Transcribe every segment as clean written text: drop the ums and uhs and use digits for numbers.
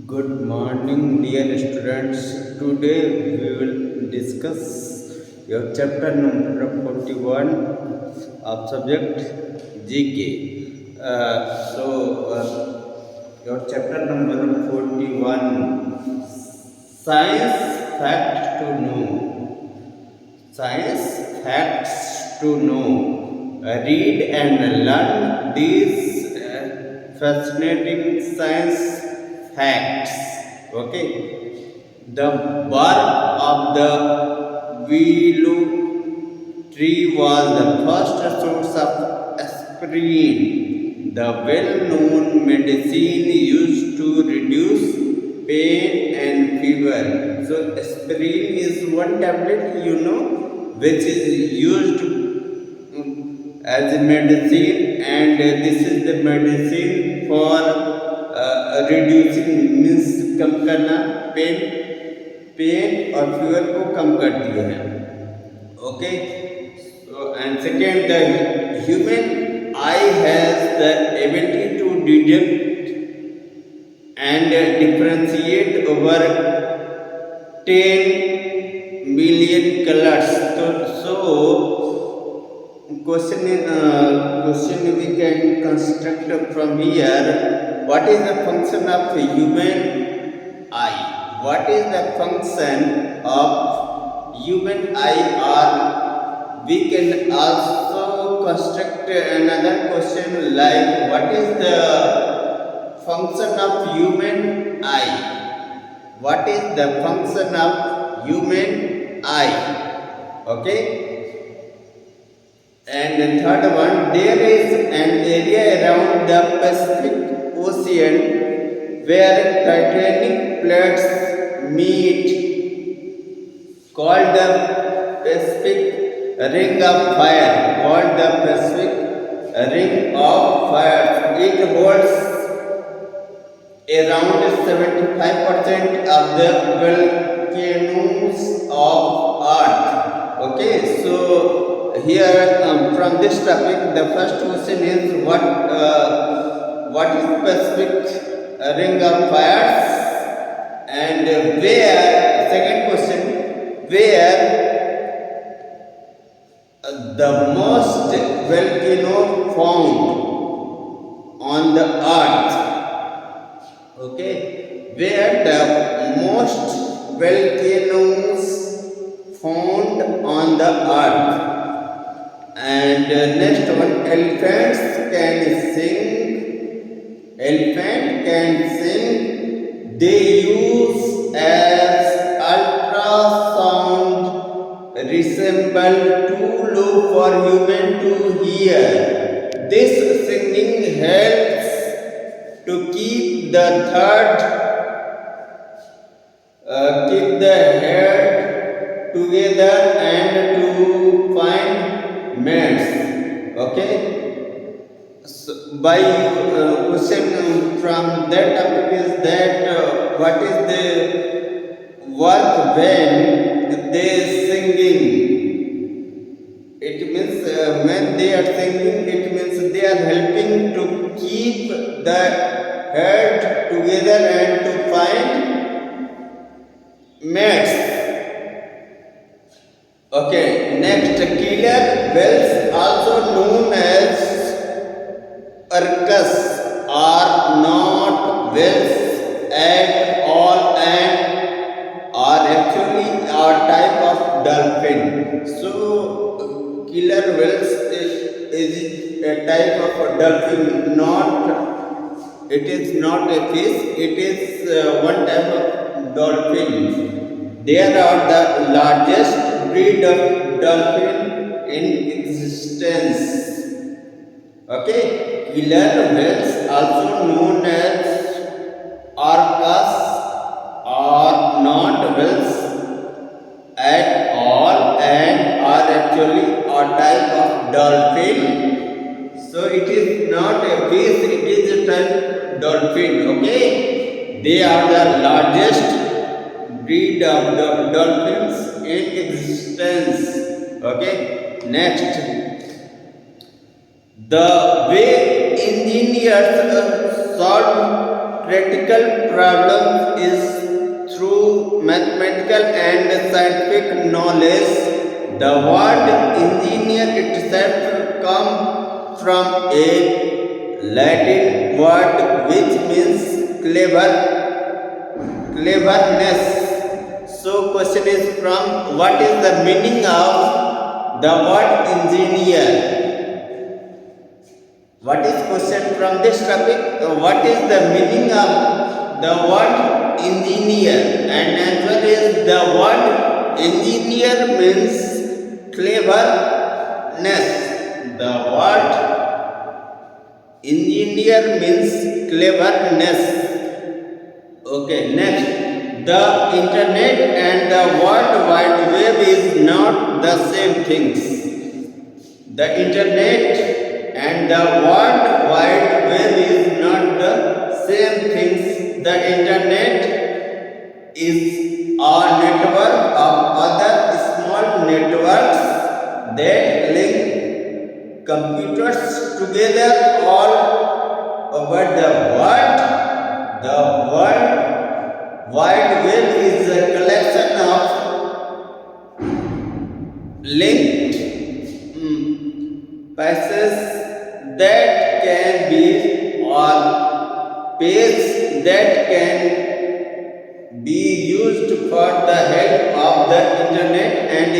Good morning, dear students. Today we will discuss your chapter number 41 of subject GK. Your chapter number 41, Science Fact to Know. Science Facts to Know. Read and learn these fascinating science facts. Okay. The bark of the willow tree was the first source of aspirin, the well-known medicine used to reduce pain and fever. So aspirin is one tablet, which is used as a medicine, and this is the medicine for reducing means कम करना pen और fever को कम करती है. Okay. So and second, the human eye has the ability to detect and differentiate over 10 million colors. Question we can construct from here. What is the function of human eye? What is the function of human eye? Or we can also construct another question like, what is the function of human eye? What is the function of human eye? Okay. And the third one, there is an area around the Pacific Ocean where titanic plates meet, called the Pacific Ring of Fire. Called the Pacific Ring of Fire. It holds around 75% of the volcanoes of Earth. Okay, so here from this topic, the first question is what is Pacific Ring of Fires, and where, second question, where the most volcano found on the earth. Okay, where the most volcanoes found on the earth. And next one, elephants can sing. Elephant can sing. They use as ultrasound resemble too low for human to hear. This singing helps to keep the head together and to find mates. Okay. So by question from that topic is that what is the work when they singing? It means when they are singing, it means they are helping to keep the head together and to find mates. Okay, next, killer whales, also known as orcas, are not whales at all and are actually a type of dolphin. So, killer whales is a type of dolphin, it is not a fish, it is one type of dolphin. They are the largest breed of dolphin in existence. Okay, killer whales, also known as orcas, are not whales at all and are actually a type of dolphin. So it is not a fish, it is a type dolphin. Okay, they are the largest breed of the dolphins in existence. Okay, next, the way engineers solve practical problems is through mathematical and scientific knowledge. The word engineer itself comes from a Latin word which means cleverness. So question is from what is the meaning of the word engineer? What is question from this topic? What is the meaning of the word engineer? And answer is the word engineer means cleverness. The word engineer means cleverness. Okay, next. The internet and the World Wide Web is not the same things. The internet and the World Wide Web is not the same things. The internet is a network of other small networks that link computers together all over the world. The World Wide Web is a collection of linked pages that can be or pages that can be used for the help of the internet and a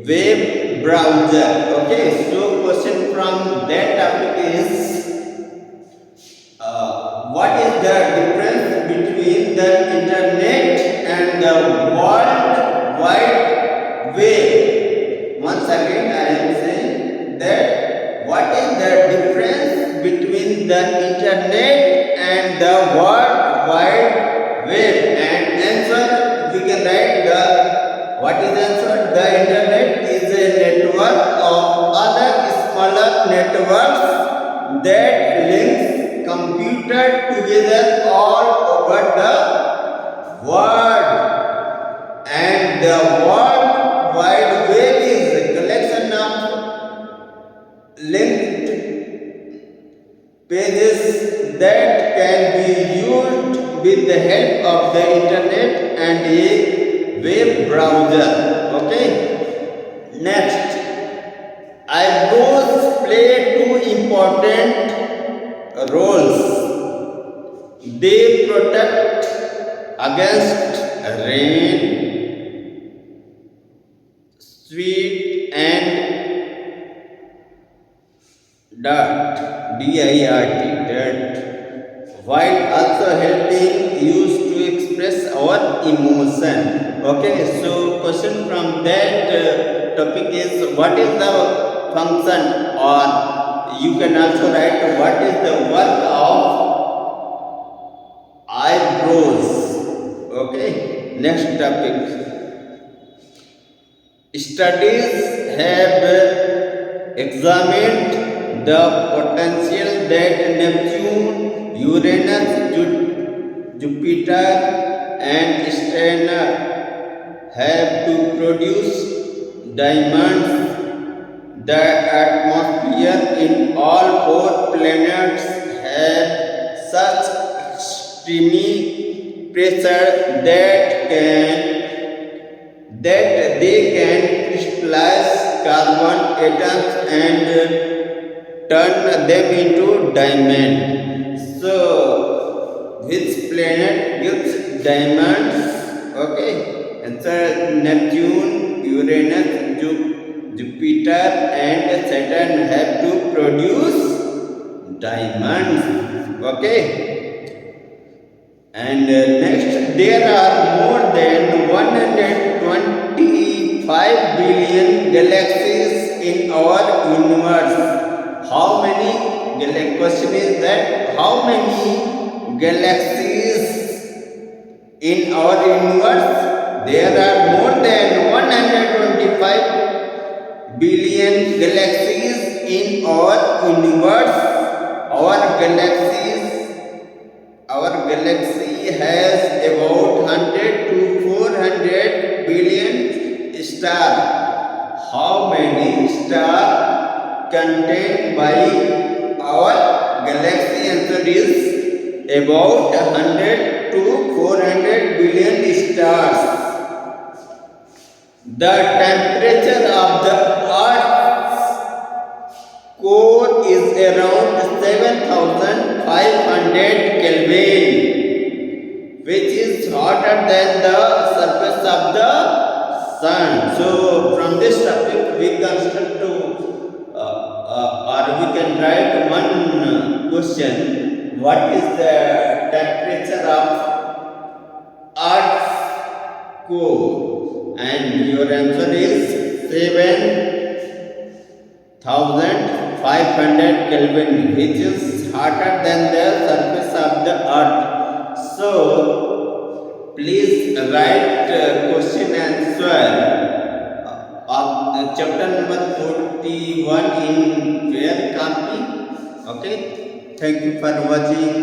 web browser. Okay, so question from that topic is what is the difference between the internet and the World Wide Web? Once again I am saying that what is the difference between the internet and the World Wide Web? And answer we can write the what is answer? The internet is a network of other smaller networks that links computer together all over the world, and the World Wide Web is a collection of linked pages that can be used with the help of the internet and a web browser. Okay, next, eyebrows play two important roles. They protect against rain, sweat and dirt, while also helping us to express our emotion. Okay, so question from that topic is what is the function, or you can also write what is the work of eyebrows. Okay, next topic. Studies have examined the potential that Neptune, Uranus, Jupiter and Saturn have to produce diamonds. The atmosphere in all four planets have such extreme pressure that they can crystallize carbon atoms and turn them into diamond. So, which planet gives diamonds? Okay, answer Neptune, Uranus, Jupiter and Saturn have to produce diamonds. Okay. And next, there are more than 125 billion galaxies in our universe. How many? Question is that how many galaxies in our universe? There are more than 125 billion galaxies in our universe. Our galaxy has about 100 to 400 billion stars. How many stars contained by our galaxy? Answer is about 100 to 400 billion stars. The temperature of the Earth's core is around 7500 Kelvin, which is hotter than the surface of the sun. So, from this topic, we construct to or we can write one question: what is the temperature of Earth's core? And your answer is 7500 Kelvin, which is hotter than the surface of the Earth. So, please write question answer of chapter number 41 in your copy. Okay. Thank you for watching.